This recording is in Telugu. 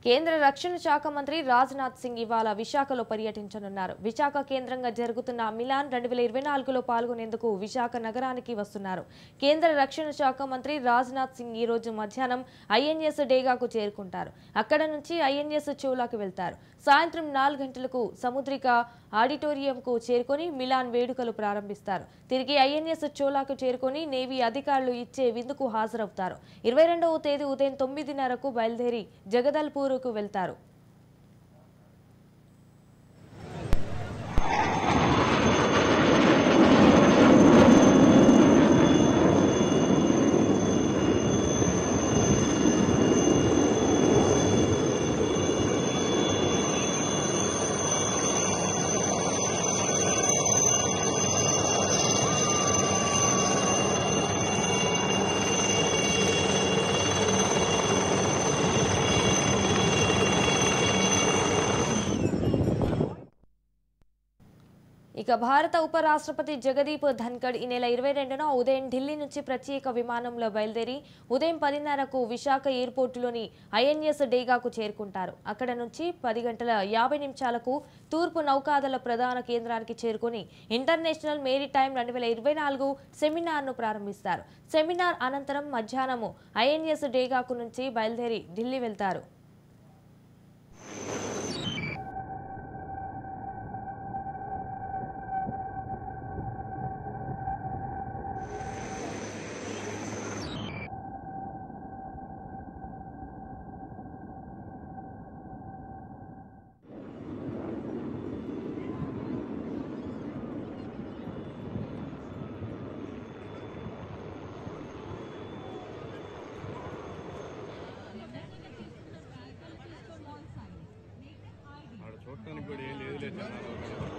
కేంద్ర రక్షణ శాఖ మంత్రి రాజ్నాథ్ సింగ్ ఇవాళ విశాఖలో పర్యటించనున్నారు. విశాఖ కేంద్రంగా జరుగుతున్న మిలాన్ 2024లో పాల్గొనేందుకు విశాఖ నగరానికి వస్తున్నారు. కేంద్ర రక్షణ శాఖ మంత్రి రాజ్నాథ్ సింగ్ ఈ రోజు మధ్యాహ్నం ఐఎన్ఎస్ డేగాకు చేరుకుంటారు. అక్కడ నుంచి ఐఎన్ఎస్ చోలాకు వెళ్తారు. సాయంత్రం 4 గంటలకు సముద్రిక ఆడిటోరియంకు చేరుకొని మిలాన్ వేడుకలు ప్రారంభిస్తారు. తిరిగి ఐఎన్ఎస్ చోలాకు చేరుకొని నేవీ అధికారులు ఇచ్చే విందుకు హాజరవుతారు. 22వ తేదీ ఉదయం 9:30కు బయలుదేరి జగదల్పూర్ కు వెళ్తారు. ఇక భారత ఉపరాష్ట్రపతి జగదీప్ ధన్కడ్ ఈ నెల 22న ఉదయం ఢిల్లీ నుంచి ప్రత్యేక విమానంలో బయలుదేరి ఉదయం 10:30కు విశాఖ ఎయిర్పోర్టులోని ఐఎన్ఎస్ డేగాకు చేరుకుంటారు. అక్కడ నుంచి 10:50 తూర్పు నౌకాదళ ప్రధాన కేంద్రానికి చేరుకుని ఇంటర్నేషనల్ మేరిటైమ్ 2024 సెమినార్ను ప్రారంభిస్తారు. సెమినార్ అనంతరం మధ్యాహ్నం ఐఎన్ఎస్ డేగాకు నుంచి బయలుదేరి ఢిల్లీ వెళ్తారు. చూడటానికి కూడా ఏం లేదు.